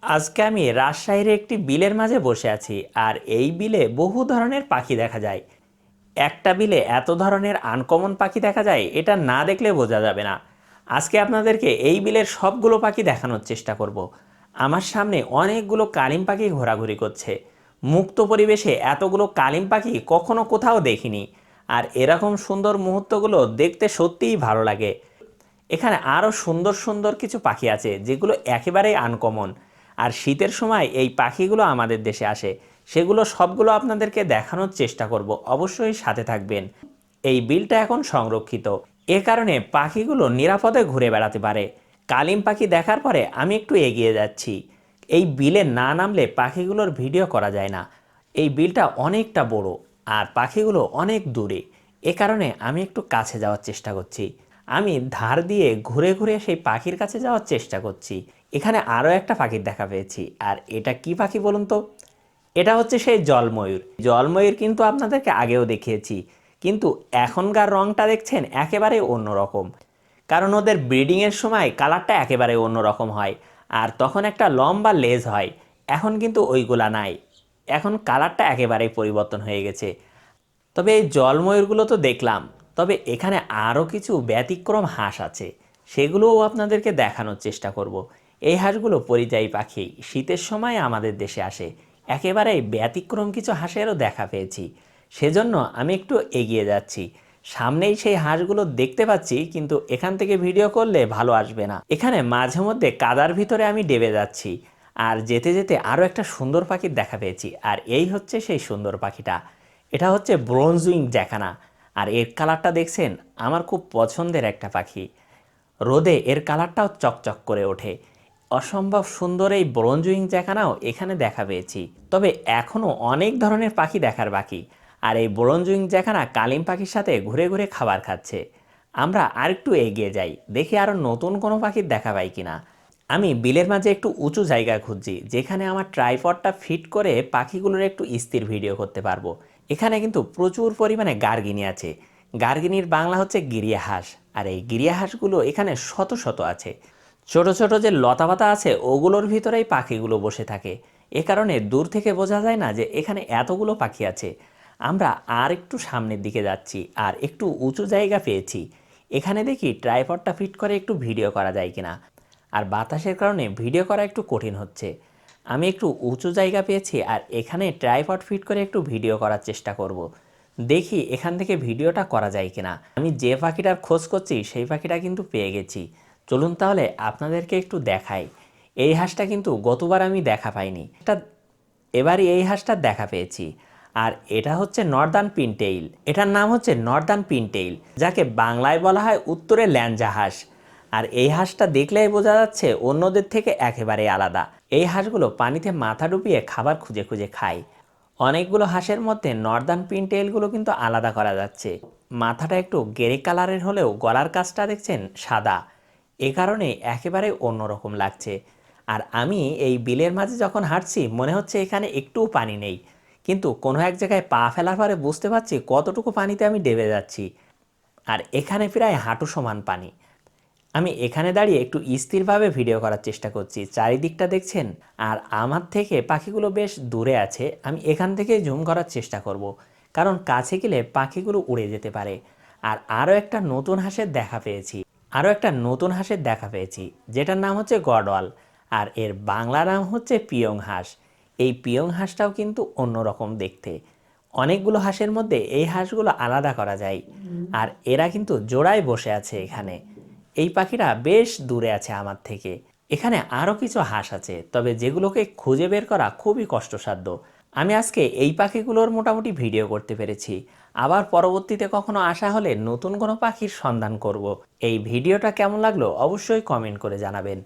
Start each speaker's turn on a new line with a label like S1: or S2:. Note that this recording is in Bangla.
S1: আজকে আমি রাজশাহীর একটি বিলের মাঝে বসে আছি আর এই বিলে বহু ধরনের পাখি দেখা যায়। একটা বিলে এত ধরনের আনকমন পাখি দেখা যায়, এটা না দেখলে বোঝা যাবে না। আজকে আপনাদেরকে এই বিলের সবগুলো পাখি দেখানোর চেষ্টা করব। আমার সামনে অনেকগুলো কালিম পাখি ঘোরাঘুরি করছে। মুক্ত পরিবেশে এতগুলো কালিম পাখি কখনো কোথাও দেখিনি। আর এরকম সুন্দর মুহূর্তগুলো দেখতে সত্যিই ভালো লাগে। এখানে আরও সুন্দর সুন্দর কিছু পাখি আছে যেগুলো একেবারেই আনকমন। আর শীতের সময় এই পাখিগুলো আমাদের দেশে আসে, সেগুলো সবগুলো আপনাদেরকে দেখানোর চেষ্টা করব, অবশ্যই সাথে থাকবেন। এই বিলটা এখন সংরক্ষিত, এ কারণে পাখিগুলো নিরাপদে ঘুরে বেড়াতে পারে। কালিম পাখি দেখার পরে আমি একটু এগিয়ে যাচ্ছি। এই বিলে না নামলে পাখিগুলোর ভিডিও করা যায় না। এই বিলটা অনেকটা বড় আর পাখিগুলো অনেক দূরে, এ কারণে আমি একটু কাছে যাওয়ার চেষ্টা করছি। আমি ধার দিয়ে ঘুরে ঘুরে সেই পাখির কাছে যাওয়ার চেষ্টা করছি। এখানে আরও একটা পাখির দেখা পেয়েছি। আর এটা কি পাখি বলুন তো? এটা হচ্ছে সেই জলময়ূর। জলময়ূর কিন্তু আপনাদেরকে আগেও দেখিয়েছি, কিন্তু এখনকার রংটা দেখছেন একেবারে অন্যরকম। কারণ ওদের ব্রিডিংয়ের সময় কালারটা একেবারে অন্যরকম হয়, আর তখন একটা লম্বা লেজ হয়। এখন কিন্তু ওইগুলা নাই, এখন কালারটা একেবারেই পরিবর্তন হয়ে গেছে। তবে এই জলময়ূরগুলো তো দেখলাম, তবে এখানে আরও কিছু ব্যতিক্রম হাঁস আছে, সেগুলোও আপনাদেরকে দেখানোর চেষ্টা করব। এই হাঁসগুলো পরিযায়ী পাখি, শীতের সময় আমাদের দেশে আসে। একেবারেই ব্যতিক্রম কিছু হাঁসেরও দেখা পেয়েছি, সেজন্য আমি একটু এগিয়ে যাচ্ছি। সামনেই সেই হাঁসগুলো দেখতে পাচ্ছি, কিন্তু এখান থেকে ভিডিও করলে ভালো আসবে না। এখানে মাঝে মধ্যে কাদার ভিতরে আমি ডেবে যাচ্ছি, আর যেতে যেতে আরও একটা সুন্দর পাখির দেখা পেয়েছি। আর এই হচ্ছে সেই সুন্দর পাখিটা। এটা হচ্ছে ব্রোঞ্জ উইং জ্যাকানা। আর এর কালারটা দেখছেন, আমার খুব পছন্দের একটা পাখি। রোদে এর কালারটাও চকচক করে ওঠে। অসম্ভব সুন্দর এই ব্রোঞ্জ উইং জ্যাকানাও এখানে দেখা পেয়েছি। তবে এখনও অনেক ধরনের পাখি দেখার বাকি। আর এই ব্রোঞ্জ উইং জ্যাকানা কালিম পাখির সাথে ঘুরে ঘুরে খাবার খাচ্ছে। আমরা আরেকটু এগিয়ে যাই, দেখি আরও নতুন কোনো পাখির দেখা পাই কিনা। আমি বিলের মাঝে একটু উঁচু জায়গা খুঁজছি, যেখানে আমার ট্রাইপডটা ফিট করে পাখিগুলোর একটু স্থির ভিডিও করতে পারবো। এখানে কিন্তু প্রচুর পরিমাণে গার্গিনী আছে। গার্গিনীর বাংলা হচ্ছে গিরিয়া হাঁস। আর এই গিরিয়া হাঁসগুলো এখানে শত শত আছে। ছোট ছোট যে লতাপাতা আছে ওগুলোর ভিতরেই পাখিগুলো বসে থাকে। এ কারণে দূর থেকে বোঝা যায় না যে এখানে এতগুলো পাখি আছে। আমরা আর একটু সামনের দিকে যাচ্ছি, আর একটু উঁচু জায়গা পেয়েছি। এখানে দেখি ট্রাইপডটা ফিট করে একটু ভিডিও করা যায় কিনা। আর বাতাসের কারণে ভিডিও করা একটু কঠিন হচ্ছে। আমি একটু উঁচু জায়গা পেয়েছি, আর এখানে ট্রাইপড ফিট করে একটু ভিডিও করার চেষ্টা করব। দেখি এখান থেকে ভিডিওটা করা যায় কিনা। আমি যে পাখিটার খোঁজ করছি সেই পাখিটা কিন্তু পেয়ে গেছি। চলুন তাহলে আপনাদেরকে একটু দেখাই। এই হাঁসটা কিন্তু গতবার আমি দেখা পাইনি, এবারই এই হাঁসটার দেখা পেয়েছি। আর এটা হচ্ছে নর্দার্ন পিনটেইল। এটার নাম হচ্ছে নর্দার্ন পিনটেইল, যাকে বাংলায় বলা হয় উত্তরের ল্যাঞ্জা হাঁস। আর এই হাঁসটা দেখলেই বোঝা যাচ্ছে অন্যদের থেকে একেবারে আলাদা। এই হাঁসগুলো পানিতে মাথা ডুবিয়ে খাবার খুঁজে খুঁজে খায়। অনেকগুলো হাঁসের মধ্যে নর্দার্ন পিনটেইলগুলো কিন্তু আলাদা করা যাচ্ছে। মাথাটা একটু গেরে কালারের হলেও গলার কাছটা দেখছেন সাদা, এ কারণে একেবারে অন্যরকম লাগছে। আর আমি এই বিলের মাঝে যখন হাঁটছি মনে হচ্ছে এখানে একটুও পানি নেই, কিন্তু কোনো এক জায়গায় পা ফেলার পরে বুঝতে পারছি কতটুকু পানিতে আমি ডেবে যাচ্ছি। আর এখানে প্রায় হাঁটু সমান পানি। আমি এখানে দাঁড়িয়ে একটু স্থিরভাবে ভিডিও করার চেষ্টা করছি, চারিদিকটা দেখছেন। আর আমার থেকে পাখিগুলো বেশ দূরে আছে, আমি এখান থেকে জুম করার চেষ্টা করব, কারণ কাছে গেলে পাখিগুলো উড়ে যেতে পারে। আর আরও একটা নতুন হাঁসের দেখা পেয়েছি, যেটার নাম হচ্ছে গডওয়াল। আর এর বাংলা নাম হচ্ছে পিয়ং হাঁস। এই পিয়ং হাঁসটাও কিন্তু অন্যরকম দেখতে। অনেকগুলো হাঁসের মধ্যে এই হাঁসগুলো আলাদা করা যায়। আর এরা কিন্তু জোড়ায় বসে আছে এখানে। এই পাখিটা বেশ দূরে আছে আমার থেকে। এখানে আরও কিছু হাঁস আছে, তবে যেগুলোকে খুঁজে বের করা খুবই কষ্টসাধ্য। আমি আজকে এই পাখিগুলোর মোটামুটি ভিডিও করতে পেরেছি। আবার পরবর্তীতে কখনো আসা হলে নতুন কোনো পাখির সন্ধান করব। এই ভিডিওটা কেমন লাগলো অবশ্যই কমেন্ট করে জানাবেন।